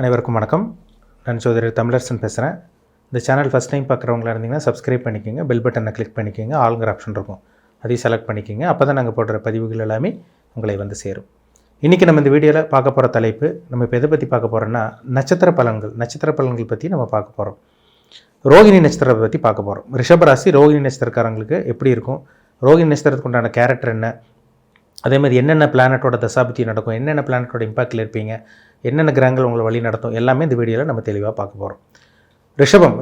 அனைவருக்கும் வணக்கம். நான் ஜோதிடர் தமிழரசன் பேசுகிறேன். இந்த சேனல் ஃபஸ்ட் டைம் பார்க்குறவங்களா இருந்தீங்கன்னா சப்ஸ்கிரைப் பண்ணிக்கோங்க, பெல் பட்டனை கிளிக் பண்ணிக்கோங்க, ஆளுங்கிற ஆப்ஷன் இருக்கும், அதையும் செலக்ட் பண்ணிக்கோங்க. அப்போ தான் நாங்கள் போடுற பதிவுகள் எல்லாமே உங்களை வந்து சேரும். இன்றைக்கி நம்ம இந்த வீடியோவில் பார்க்க போகிற தலைப்பு, நம்ம இப்போ எதை பற்றி பார்க்க போகிறோன்னா நட்சத்திர பலன்கள் பற்றி நம்ம பார்க்க போகிறோம். ரோகிணி நட்சத்திரத்தை பற்றி பார்க்க போகிறோம். ரிஷபராசி ரோகிணி நட்சத்திரக்காரங்களுக்கு எப்படி இருக்கும், ரோகிணி நட்சத்திரத்துக்கு உண்டான கேரக்டர் என்ன, அதே மாதிரி என்னென்ன பிளானட்டோட தசாபத்தி நடக்கும், என்னென்ன பிளானட்டோட இம்பாக்டில் இருப்பீங்க, என்னென்ன கிரகங்கள் உங்களை வழி நடத்தும், எல்லாமே இந்த வீடியோவில் நம்ம தெளிவாக பார்க்க போகிறோம்.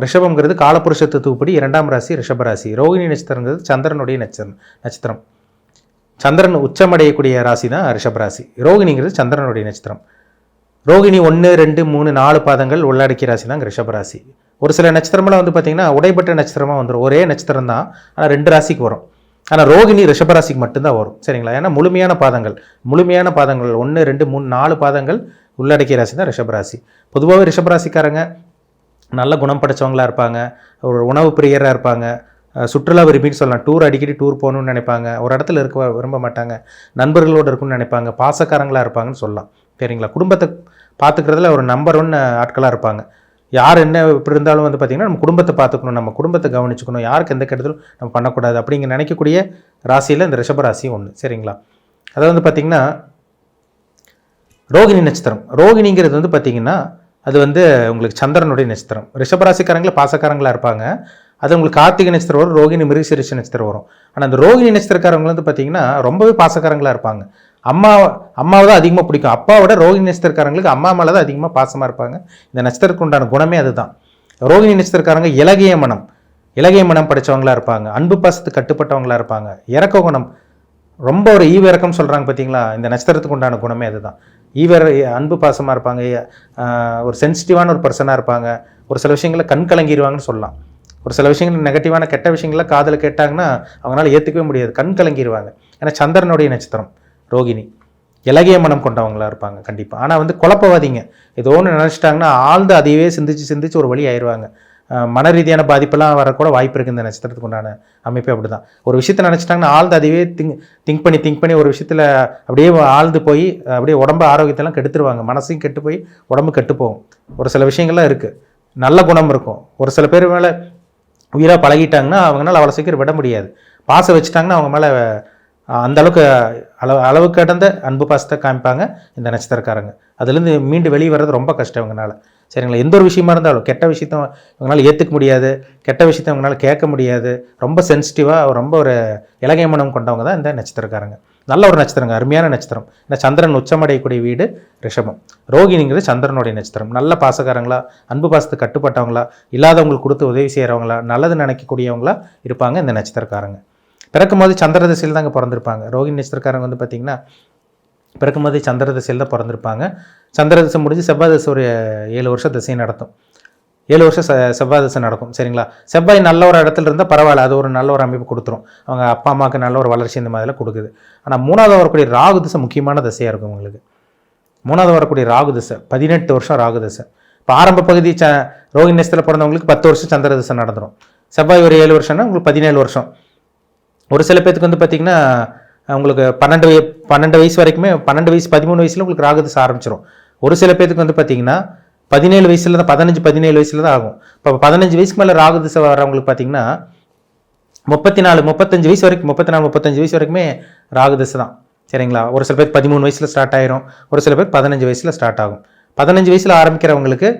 ரிஷபம்ங்கிறது காலப்புருஷ தத்துவப்படி 2ஆம் ராசி ரிஷபராசி. ரோகிணி நட்சத்திரங்கிறது சந்திரனுடைய நட்சத்திரம். சந்திரன் உச்சமடையக்கூடிய ராசி தான் ரிஷபராசி. ரோகிணிங்கிறது சந்திரனுடைய நட்சத்திரம். ரோகிணி 1, 2, 3, 4 பாதங்கள் உள்ளடக்கிய ராசி தான் ராசி. ஒரு சில நட்சத்திரமெல்லாம் வந்து பார்த்திங்கன்னா உடைப்பட்ட நட்சத்திரமாக வந்துடும். ஒரே நட்சத்திரம் தான், ஆனால் 2 ராசிக்கு வரும். ஆனால் ரோகிணி ரிஷபராசிக்கு மட்டும்தான் வரும், சரிங்களா? ஏன்னா முழுமையான பாதங்கள் 1, 2, 3, 4 பாதங்கள் உள்ளடக்கிய ராசி தான் ரிஷபராசி. பொதுவாகவே ரிஷபராசிக்காரங்க நல்ல குணம் படைச்சவங்களாக இருப்பாங்க, ஒரு உணவு பிரியராக இருப்பாங்க, சுற்றுலா விரும்பின்னு சொல்லலாம். அடிக்கடி டூர் போகணுன்னு நினைப்பாங்க, ஒரு இடத்துல இருக்க விரும்ப மாட்டாங்க, நண்பர்களோடு இருக்குன்னு நினைப்பாங்க, பாசக்காரங்களாக இருப்பாங்கன்னு சொல்லலாம், சரிங்களா? குடும்பத்தை பார்த்துக்கிறதுல ஒரு நம்பர் 1 ஆட்களாக இருப்பாங்க. யார் என்ன இப்படி இருந்தாலும் வந்து பார்த்திங்கன்னா நம்ம குடும்பத்தை பார்த்துக்கணும், நம்ம குடும்பத்தை கவனிச்சுக்கணும், யாருக்கு எந்த கெடுதலும் நம்ம பண்ணக்கூடாது அப்படிங்கிற நினைக்கக்கூடிய ராசியில் இந்த ரிஷபராசி ஒன்று, சரிங்களா? அதாவது வந்து பார்த்திங்கன்னா ரோகிணி நட்சத்திரம், ரோகிணிங்கிறது வந்து பார்த்திங்கன்னா அது வந்து உங்களுக்கு சந்திரனுடைய நட்சத்திரம். ரிஷபராசிக்காரங்களே பாசக்காரங்களாக இருப்பாங்க. அது உங்களுக்கு கார்த்திகை நட்சத்திரம் வரும், ரோகிணி மிருகசீரிஷ நட்சத்திரம் வரும். ஆனால் அந்த ரோகிணி நட்சத்திரக்காரங்க வந்து பார்த்திங்கன்னா ரொம்பவே பாசக்காரங்களாக இருப்பாங்க. அம்மாவை தான் அதிகமாக பிடிக்கும். அப்பாவோட ரோகிணி நட்சத்திரக்காரங்களுக்கு அம்மா மேலே தான் அதிகமாக பாசமாக இருப்பாங்க. இந்த நட்சத்திரத்துக்கு உண்டான குணமே அதுதான். ரோகிணி நட்சத்திரக்காரங்க இலகிய மனம் படித்தவங்களாக இருப்பாங்க, அன்பு பாசத்துக்கு கட்டுப்பட்டவங்களாக இருப்பாங்க, இறக்க குணம், ரொம்ப ஒரு ஈவிறக்கம் சொல்கிறாங்க பார்த்தீங்களா, இந்த நட்சத்திரத்துக்கு உண்டான குணமே அதுதான். அன்பு பாசமாக இருப்பாங்க, ஒரு சென்சிட்டிவான ஒரு பர்சனாக இருப்பாங்க, ஒரு சில விஷயங்களை கண் கலங்கிடுவாங்கன்னு சொல்லலாம். ஒரு சில விஷயங்கள் நெகட்டிவான கெட்ட விஷயங்கள்லாம் காதில் கேட்டாங்கன்னா அவங்களால ஏற்றுக்கவே முடியாது, கண் கலங்கிடுவாங்க. ஏன்னா சந்திரனுடைய நட்சத்திரம் ரோகிணி, இலகிய மனம் கொண்டவங்களாக இருப்பாங்க கண்டிப்பாக. ஆனால் வந்து குழப்பவாதிங்க, ஏதோ ஒன்று நினச்சிட்டாங்கன்னா ஆழ்ந்து அதையவே சிந்திச்சு ஒரு வழி ஆயிடுவாங்க. மன ரீதியான பாதிப்பெல்லாம் வரக்கூட வாய்ப்பு இருக்குது இந்த நட்சத்திரத்துக்கு உண்டான அமைப்பு. அப்படி தான் ஒரு விஷயத்தை நினச்சிட்டாங்கன்னா ஆழ்ந்து அதுவே திங்க் பண்ணி ஒரு விஷயத்தில் அப்படியே ஆழ்ந்து போய் அப்படியே உடம்பு ஆரோக்கியத்தெல்லாம் கெடுத்துருவாங்க, மனசையும் கெட்டு போய் உடம்பு கெட்டு போகும். ஒரு சில விஷயங்கள்லாம் இருக்குது, நல்ல குணம் இருக்கும். ஒரு சில பேர் மேலே உயிராக பழகிட்டாங்கன்னா அவங்களால அவ்வளோ சீக்கிரம் விட முடியாது. பாசம் வச்சுட்டாங்கன்னா அவங்க மேலே அந்தளவுக்கு அளவு கடந்த அன்பு பாசத்தை காமிப்பாங்க இந்த நட்சத்திரக்காரங்க. அதுலேருந்து மீண்டு வெளியே வர்றது ரொம்ப கஷ்டம் இவங்களால, சரிங்களா? எந்த ஒரு விஷயமா இருந்தாலும் கெட்ட விஷயத்த இவங்களால ஏற்றுக்க முடியாது, கெட்ட விஷயத்த இவங்களால கேட்க முடியாது. ரொம்ப சென்சிட்டிவாக ரொம்ப ஒரு இலகிய மனம் கொண்டவங்க தான் இந்த நட்சத்திரக்காரங்க. நல்ல ஒரு நட்சத்திரங்க, அருமையான நட்சத்திரம். இந்த சந்திரன் உச்சமடையக்கூடிய வீடு ரிஷபம். ரோகிணிங்கிறது சந்திரனுடைய நட்சத்திரம். நல்ல பாசக்காரங்களா, அன்பு பாசத்துக்கு கட்டுப்பட்டவங்களா, இல்லாதவங்களுக்கு கொடுத்து உதவி செய்கிறவங்களா, நல்லது நினைக்கக்கூடியவங்களா இருப்பாங்க இந்த நட்சத்திரக்காரங்க. பிறக்கும்போது சந்திர திசையில் தாங்க பிறந்திருப்பாங்க. ரோகிணி நட்சத்திரக்காரங்க வந்து பார்த்திங்கன்னா பிறக்கும்போது சந்திர திசையில் தான் பிறந்திருப்பாங்க. சந்திர திசை முடிஞ்சு செவ்வாய் திசை ஒரு 7 வருஷம் திசையை நடத்தும். 7 வருஷம் செவ்வாய் திசை நடக்கும், சரிங்களா? செவ்வாய் நல்ல ஒரு இடத்துல இருந்தால் பரவாயில்ல, அது ஒரு நல்ல ஒரு அமைப்பு கொடுத்துரும், அவங்க அப்பா அம்மாவுக்கு நல்ல ஒரு வளர்ச்சி இந்த மாதிரிலாம் கொடுக்குது. ஆனால் 3வது வரக்கூடிய ராகு திசை முக்கியமான திசையாக இருக்கும் உங்களுக்கு. 3வது வரக்கூடிய ராகு திசை 18 வருஷம் ராகு திசை. இப்போ ஆரம்ப பகுதி ரோகிணி நட்சத்திரத்தில் பிறந்தவங்களுக்கு 10 வருஷம் சந்திர திசை நடந்துடும். செவ்வாய் ஒரு 7 வருஷம்னா உங்களுக்கு 17 வருஷம். ஒரு சில பேருக்கு வந்து பார்த்திங்கன்னா உங்களுக்கு 12 வயசு வரைக்குமே, 12 வயசு 13 வயசில் உங்களுக்கு ராகு திசை ஆரம்பிச்சிடும். ஒரு சில பேருக்கு வந்து பார்த்திங்கன்னா 17 வயசுல தான், 15-17 வயசுல தான் ஆகும். இப்போ 15 வயசுக்கு மேலே ராகு திசை வரவங்களுக்கு பார்த்திங்கன்னா 34-35 வயசு வரைக்கும், 34-35 வயசு வரைக்குமே ராகு திசை தான், சரிங்களா? ஒரு சில பேர் 13 வயசில் ஸ்டார்ட் ஆயிரும், ஒரு சில பேர் 15 வயசில் ஸ்டார்ட் ஆகும். 15 வயசில் ஆரம்பிக்கிறவங்களுக்கு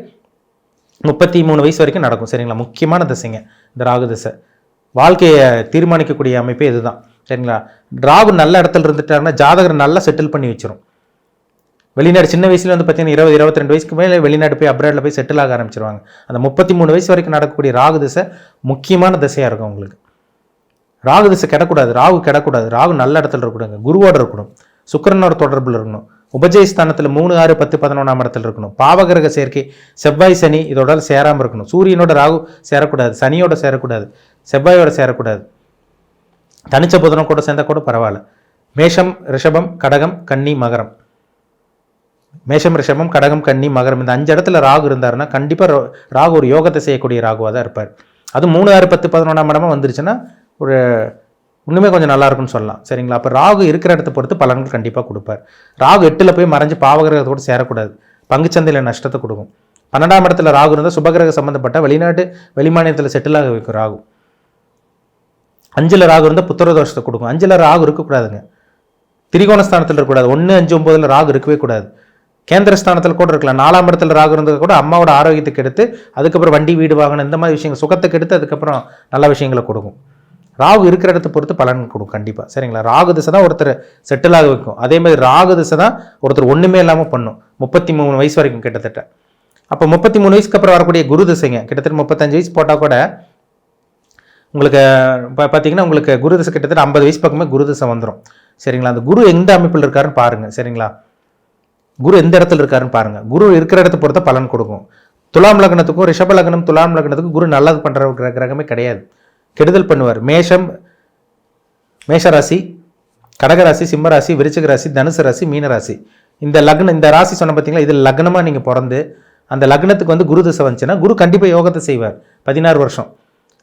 33 வயசு வரைக்கும் நடக்கும், சரிங்களா? முக்கியமான திசைங்க இந்த ராகு திசை. வாழ்க்கையை தீர்மானிக்கக்கூடிய அமைப்பே இதுதான், சரிங்களா? ராகு நல்ல இடத்துல இருந்துட்டாருன்னா ஜாதகரை நல்லா செட்டில் பண்ணி வச்சிரும். வெளிநாடு சின்ன வயசுல வந்து பார்த்தீங்கன்னா 20-22 வயசுக்கு மேலே வெளிநாடு போய் அப்ராடில் போய் செட்டில் ஆக ஆரம்பிச்சிருவாங்க. அந்த 33 வயசு வரைக்கும் நடக்கக்கூடிய ராகு திசை முக்கியமான திசையாக இருக்கும் உங்களுக்கு. ராகு திசை கெடக்கூடாது, ராகு நல்ல இடத்துல இருக்கக்கூடாது, குருவோட இருக்கணும், சுக்கிரனோட தொடர்பில் இருக்கணும், உபஜயஸ்தானத்தில் 3, 6, 10, 11ஆம் இடத்துல இருக்கணும், பாவகிரக சேர்க்கை செவ்வாய் சனி இதோட சேராமல் இருக்கணும், சூரியனோட ராகு சேரக்கூடாது, சனியோட சேரக்கூடாது, செவ்வாயோட சேரக்கூடாது, தனிச்ச புதனம் கூட சேர்ந்தால் கூட பரவாயில்ல. மேஷம், ரிஷபம், கடகம், கன்னி, மகரம். மேஷம், ரிஷபம், கடகம், கன்னி, மகரம் இந்த 5 இடத்துல ராகு இருந்தாருன்னா கண்டிப்பாக ராகு ஒரு யோகத்தை செய்யக்கூடிய ராகுவாக தான் இருப்பார். அது 3, 6, 10, 11ஆம் இடமா வந்துருச்சுன்னா ஒரு இன்னுமே கொஞ்சம் நல்லா இருக்கும்னு சொல்லலாம், சரிங்களா? அப்போ ராகு இருக்கிற இடத்த பொறுத்து பலன்கள் கண்டிப்பாக கொடுப்பார். ராகு 8ல் போய் மறைஞ்சு பாவகிரகத்தோடு சேரக்கூடாது. பங்குச்சந்தையில் நஷ்டத்தை கொடுக்கும். 12ஆம் இடத்துல ராகு இருந்தால் சுபகிரக சம்மந்தப்பட்ட வெளிநாட்டு வெளிமாநிலத்தில் செட்டில் ஆக வைக்கும் ராகு. 5ல் ராகு இருந்தால் புத்திர தோஷத்தை கொடுக்கும். 5ல் ராகு இருக்கக்கூடாதுங்க. திரிகோணஸ்தானத்தில் இருக்கக்கூடாது. 1, 5, 9 ராகு இருக்கவே கூடாது. கேந்திரஸ்தானத்தில் கூட இருக்கலாம். 4ஆம் இடத்துல ராகு இருந்தது கூட அம்மாவோட ஆரோக்கியத்துக்கு எடுத்து அதுக்கப்புறம் வண்டி வீடு வாங்கணும் இந்த மாதிரி விஷயங்கள் சுகத்துக்கு எடுத்து அதுக்கப்புறம் நல்ல விஷயங்களை கொடுக்கும். ராகு இருக்கிற இடத்தை பொறுத்து பலன் கொடுக்கும் கண்டிப்பாக. சரிங்களா? ராகு திசை தான் ஒருத்தர் செட்டில் ஆக வைக்கும். அதே மாதிரி ராகு திசை தான் ஒருத்தர் ஒன்றுமே இல்லாமல் பண்ணும் 33 வயசு வரைக்கும் கிட்டத்தட்ட. அப்போ 33 வயசுக்கு அப்புறம் வரக்கூடிய குரு திசைங்க கிட்டத்தட்ட 35 வயசு போட்டால் கூட உங்களுக்கு பார்த்தீங்கன்னா உங்களுக்கு குரு திசை கிட்டத்தட்ட 50 வயசு பக்கமே குரு திசை வந்துடும். சரிங்களா? அந்த குரு எந்த அமைப்பில் இருக்காருன்னு பாருங்கள். சரிங்களா? குரு எந்த இடத்துல இருக்காருன்னு பாருங்கள். குரு இருக்கிற இடத்த பொறுத்த பலன் கொடுக்கும். துலாம் லக்னத்துக்கும் ரிஷப லக்னம் துலாம் லக்னத்துக்கும் குரு நல்லது பண்ணுற கிரகமே கிடையாது. கெடுதல் பண்ணுவார். மேஷராசி, கடகராசி, சிம்மராசி, விருச்சிக ராசி, தனுசு ராசி, மீனராசி இந்த ராசி சொன்ன பார்த்தீங்களா, இதில் லக்னமாக நீங்கள் பிறந்து அந்த லக்னத்துக்கு வந்து குரு திசை வந்துச்சுன்னா குரு கண்டிப்பாக யோகத்தை செய்வார் 16 வருஷம்.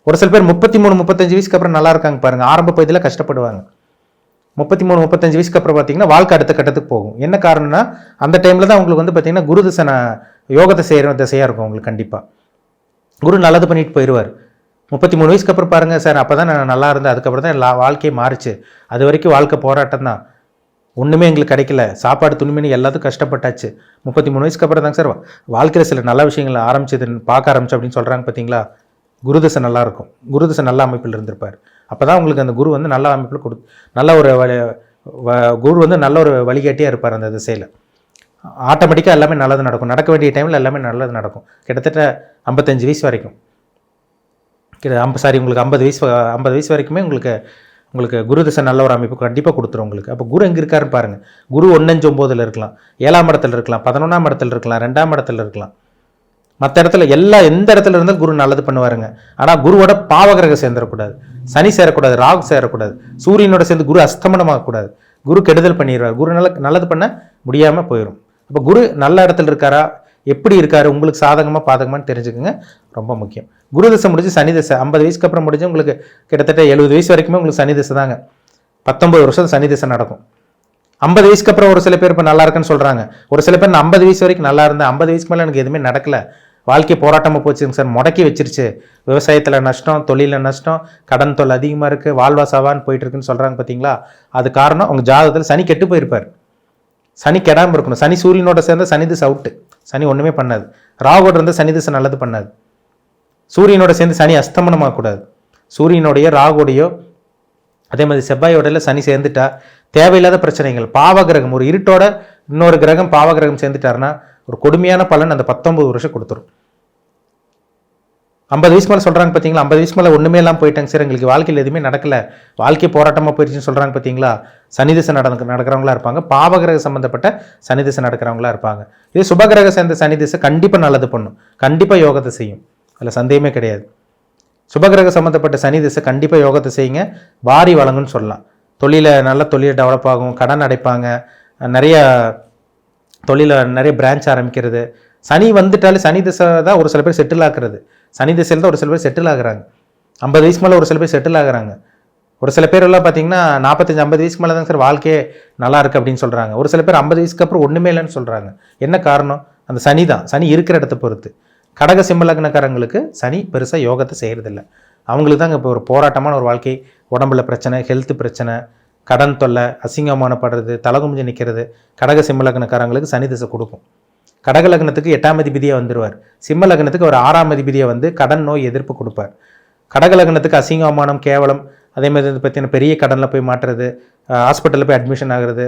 ஒரு சில பேர் 33, 35 வயசுக்கு அப்புறம் நல்லா இருக்காங்க பாருங்கள். ஆரம்ப பகுதியில் கஷ்டப்படுவாங்க. 33, 35 வயசுக்கு அப்புறம் பார்த்தீங்கன்னா வாழ்க்கை அடுத்த கட்டத்துக்கு போகும். என்ன காரணம்னா அந்த டைமில் தான் உங்களுக்கு வந்து பார்த்தீங்கன்னா குரு திசை யோகத்தை செய்கிற திசையாக இருக்கும் உங்களுக்கு. கண்டிப்பாக குரு நல்லது பண்ணிட்டு போயிடுவார். 33 வயசுக்கு அப்புறம் பாருங்கள் சார், அப்போ தான் நான் நல்லா இருந்தேன், அதுக்கப்புறம் தான் வாழ்க்கையே மாறிச்சு, அது வரைக்கும் வாழ்க்கை போராட்டம் தான், ஒன்றுமே எங்களுக்கு கிடைக்கல, சாப்பாடு துணிமணி எல்லாத்துக்கும் கஷ்டப்பட்டாச்சு, 33 வயசுக்கு அப்புறம் தாங்க சார் வாழ்க்கையில் சில நல்ல விஷயங்களை பார்க்க ஆரம்பிச்சு அப்படின்னு சொல்கிறாங்க பார்த்தீங்களா. குருதிசை நல்லா இருக்கும். குருதிசை நல்ல அமைப்பில் இருந்திருப்பார். அப்போ தான் உங்களுக்கு அந்த குரு வந்து நல்ல அமைப்பில் நல்ல ஒரு குரு வந்து நல்ல ஒரு வழிகாட்டியாக இருப்பார் அந்த திசையில். ஆட்டோமேட்டிக்காக எல்லாமே நல்லது நடக்கும். நடக்க வேண்டிய டைமில் எல்லாமே நல்லது நடக்கும். கிட்டத்தட்ட 55 வயசு வரைக்கும் உங்களுக்கு 50 வயசு வரைக்குமே உங்களுக்கு குரு திசை நல்ல ஒரு அமைப்பு கண்டிப்பாக கொடுத்துரும் உங்களுக்கு. அப்போ குரு எங்கே இருக்காருன்னு பாருங்கள். குரு 1, 5, 9 இருக்கலாம், 7ஆம் இடத்துல இருக்கலாம், 11ஆம் இடத்துல இருக்கலாம், 2ஆம் இடத்துல இருக்கலாம். மற்ற இடத்துல எந்த இடத்துல இருந்தாலும் குரு நல்லது பண்ணுவாருங்க. ஆனால் குருவோட பாவகிரகம் சேர்ந்துடக்கூடாது, சனி சேரக்கூடாது, ராகு சேரக்கூடாது, சூரியனோட சேர்ந்து குரு அஸ்தமனமாகக்கூடாது. குரு கெடுதல் பண்ணிடுவார். குரு நல்லது பண்ண முடியாமல் போயிடும். அப்போ குரு நல்ல இடத்துல இருக்காரா, எப்படி இருக்காரு, உங்களுக்கு சாதகமாக பாதகமானு தெரிஞ்சுக்கோங்க, ரொம்ப முக்கியம். குரு திசை முடிஞ்சு சனி திசை 50 வயசுக்கு அப்புறம் முடிஞ்சு உங்களுக்கு கிட்டத்தட்ட 70 வயசு வரைக்குமே உங்களுக்கு சனி திசை தாங்க. 19 வருஷம் சனி திசை நடக்கும். 50 வயசுக்கு அப்புறம் ஒரு சில பேர் இப்போ நல்லா இருக்குன்னு சொல்கிறாங்க. ஒரு சில பேர் நான் 50 வயசு வரைக்கும் நல்லா இருந்தேன், 50 வயசுக்கு மேலே எனக்கு எதுவுமே நடக்கல, வாழ்க்கை போராட்டமாக போச்சுங்க சார், முடக்கி வச்சிருச்சு, விவசாயத்தில் நஷ்டம், தொழிலில் நஷ்டம், கடன் தொல்லை அதிகமாக இருக்குது, வாழ்வாசாவான்னு போயிட்டு இருக்குன்னு சொல்கிறாங்க பார்த்தீங்களா. அது காரணம் அவங்க ஜாதகத்தில் சனி கெட்டு போயிருப்பார். சனி கெடாமல் இருக்கணும். சனி சூரியனோட சேர்ந்த சனி திசை அவுட்டு, சனி ஒன்றுமே பண்ணாது. ராகுவோட இருந்த சனி திசை நல்லது பண்ணாது. சூரியனோட சேர்ந்து சனி அஸ்தமனமாகக்கூடாது. சூரியனுடைய ராகுடையோ அதே மாதிரி செவ்வாயோட சனி சேர்ந்துட்டா தேவையில்லாத பிரச்சனைகள், பாவகிரகம், ஒரு இருட்டோட இன்னொரு கிரகம் பாவகிரகம் சேர்ந்துட்டாருன்னா ஒரு கொடுமையான பலன் அந்த 19 வருஷம் கொடுத்துரும். 50 வயசு மேலே சொல்கிறாங்க பார்த்தீங்களா, 50 வயசு மேலே ஒன்றுமே எல்லாம் போயிட்டாங்க சார், எங்களுக்கு வாழ்க்கையில் எதுவுமே நடக்கல, வாழ்க்கை போராட்டமாக போயிடுச்சுன்னு சொல்கிறாங்க பார்த்தீங்களா. சனி திசை நடக்கிறவங்களா இருப்பாங்க, பாவகிரக சம்மந்தப்பட்ட சனி திசை நடக்கிறவங்களா இருப்பாங்க. இது சுபகிரக சேர்ந்த சனி திசை கண்டிப்பாக நல்லது பண்ணும், கண்டிப்பாக யோகத்தை செய்யும், அதில் சந்தேகமே கிடையாது. சுபகிரக சம்மந்தப்பட்ட சனி திசை கண்டிப்பாக யோகத்தை செய்யுங்க, வாரி வழங்குன்னு சொல்லலாம். நல்ல தொழில் டெவலப் ஆகும், கடன் அடைப்பாங்க, நிறைய பிரான்ச் ஆரம்பிக்கிறது. சனி வந்துட்டாலே சனி திசை தான் ஒரு சில பேர் செட்டில் ஆக்குறது. சனி திசையில் தான் ஒரு சில பேர் செட்டில் ஆகுறாங்க. 50 வயசு மேலே ஒரு சில பேர் செட்டில் ஆகுறாங்க. ஒரு சில பேர் எல்லாம் பார்த்தீங்கன்னா 45, 50 வயசுக்கு மேலே தான் சார் வாழ்க்கையே நல்லா இருக்குது அப்படின்னு சொல்கிறாங்க. ஒரு சில பேர் 50 வயசுக்கு அப்புறம் ஒன்றுமே இல்லைன்னு சொல்கிறாங்க. என்ன காரணம்? அந்த சனி தான். சனி இருக்கிற இடத்த பொறுத்து. கடக சிம்ம லக்னக்காரங்களுக்கு சனி பெருசாக யோகத்தை செய்கிறதில்ல. அவங்களுக்கு தாங்க இப்போ ஒரு போராட்டமான ஒரு வாழ்க்கை, உடம்புல பிரச்சனை, ஹெல்த் பிரச்சனை, கடன் தொல்லை, அசிங்கமானப்படுறது, தலகுமிஞ்சு நிற்கிறது. கடக சிம்ம லக்னக்காரங்களுக்கு சனி திசை கொடுக்கும். கடக லக்னத்துக்கு 8ஆம் அதிபதியாக வந்துடுவார். சிம்ம லக்னத்துக்கு ஒரு 6ஆம் அதிபதியாக வந்து கடன் நோய் எதிர்ப்பு கொடுப்பார். கடக லக்னத்துக்கு அசிங்கமானம், கேவலம், அதே மாதிரி பார்த்தீங்கன்னா பெரிய கடனில் போய் மாட்டுறது, ஹாஸ்பிட்டலில் போய் அட்மிஷன் ஆகிறது,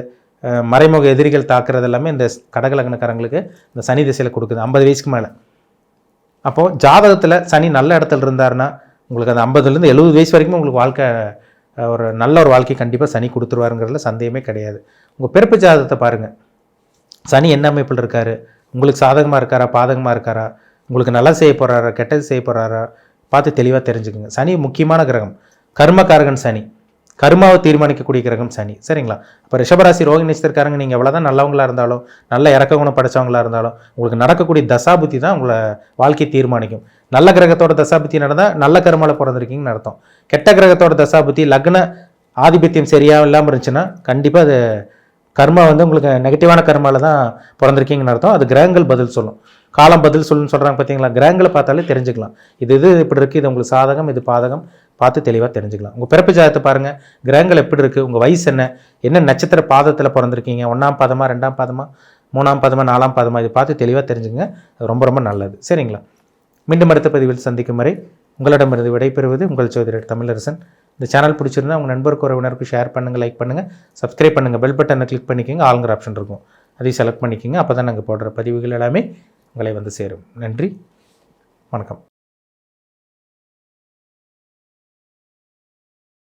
மறைமுக எதிரிகள் தாக்குறது எல்லாமே இந்த கடக லக்னக்காரங்களுக்கு இந்த சனி திசையில் கொடுக்குது 50 வயசுக்கு மேலே. அப்போது ஜாதகத்தில் சனி நல்ல இடத்துல இருந்தாருன்னா உங்களுக்கு அந்த 50லேருந்து 70 வயசு வரைக்கும் உங்களுக்கு வாழ்க்கை ஒரு நல்ல ஒரு வாழ்க்கை கண்டிப்பாக சனி கொடுத்துருவாருங்கிறதுல சந்தேகமே கிடையாது. உங்கள் பிறப்பு ஜாதகத்தை பாருங்கள், சனி என்ன அமைப்பில் இருக்கார், உங்களுக்கு சாதகமாக இருக்காரா, பாதகமாக இருக்காரா, உங்களுக்கு நல்லது செய்ய போகிறாரா, கெட்டது செய்ய போகிறாரா பார்த்து தெளிவாக தெரிஞ்சுக்குங்க. சனி முக்கியமான கிரகம், கர்மகாரகன் சனி, கர்மாவை தீர்மானிக்கக்கூடிய கிரகம் சனி. சரிங்களா? அப்போ ரிஷபராசி ரோகிணி நட்சத்திரக்காரங்க நீங்கள் எவ்வளோதான் நல்லவங்களாக இருந்தாலும், நல்ல இறக்க குணம் படைச்சவங்களாக இருந்தாலும், உங்களுக்கு நடக்கக்கூடிய தசாபுத்தி தான் உங்களை வாழ்க்கையை தீர்மானிக்கும். நல்ல கிரகத்தோட தசாபுத்தி நடந்தால் நல்ல கர்மாவில் பிறந்திருக்கீங்கன்னு அர்த்தம். கெட்ட கிரகத்தோட தசாபுத்தி லக்ன ஆதிபத்தியம் சரியாக இல்லாமல் இருந்துச்சுன்னா கண்டிப்பாக அது கர்மா வந்து உங்களுக்கு நெகட்டிவான கர்மாவில் தான் பிறந்திருக்கீங்கன்னு அர்த்தம். அது கிரகங்கள் பதில் சொல்லும். காலம் பதில் சொல்லுன்னு சொல்கிறாங்க பார்த்தீங்களா, கிரகங்களை பார்த்தாலே தெரிஞ்சுக்கலாம். இது இப்படி இருக்குது, இது உங்களுக்கு சாதகம், இது பாதகம் பார்த்து தெளிவாக தெரிஞ்சுக்கலாம். உங்கள் பிறப்பு ஜாதகத்தை பாருங்கள், கிரகங்கள் எப்படி இருக்குது, உங்கள் வயசு என்ன நட்சத்திர பாதத்தில் பிறந்திருக்கீங்க, 1ஆம் பாதமா 2ஆம் பாதமா 3ஆம் பாதமா 4ஆம் பாதமா, இது பார்த்து தெளிவாக தெரிஞ்சுங்க. அது ரொம்ப ரொம்ப நல்லது. சரிங்களா? மீண்டும் அடுத்த பதிவில் சந்திக்கும் வரை உங்களிடமிருந்து விடைபெறுவது உங்கள் ஜோதிடர் தமிழரசன். இந்த சேனல் பிடிச்சிருந்தா உங்கள் நண்பருக்கு உறவினருக்கு ஷேர் பண்ணுங்கள், லைக் பண்ணுங்கள், சப்ஸ்கிரைப் பண்ணுங்கள், பெல் பட்டனை கிளிக் பண்ணிக்கோங்க, ஆளுங்கிற ஆப்ஷன் இருக்கும், அதையும் செலக்ட் பண்ணிக்கோங்க. அப்போ தான் நாங்கள் போடுற பதிவுகள் எல்லாமே உங்களை வந்து சேரும். நன்றி, வணக்கம்.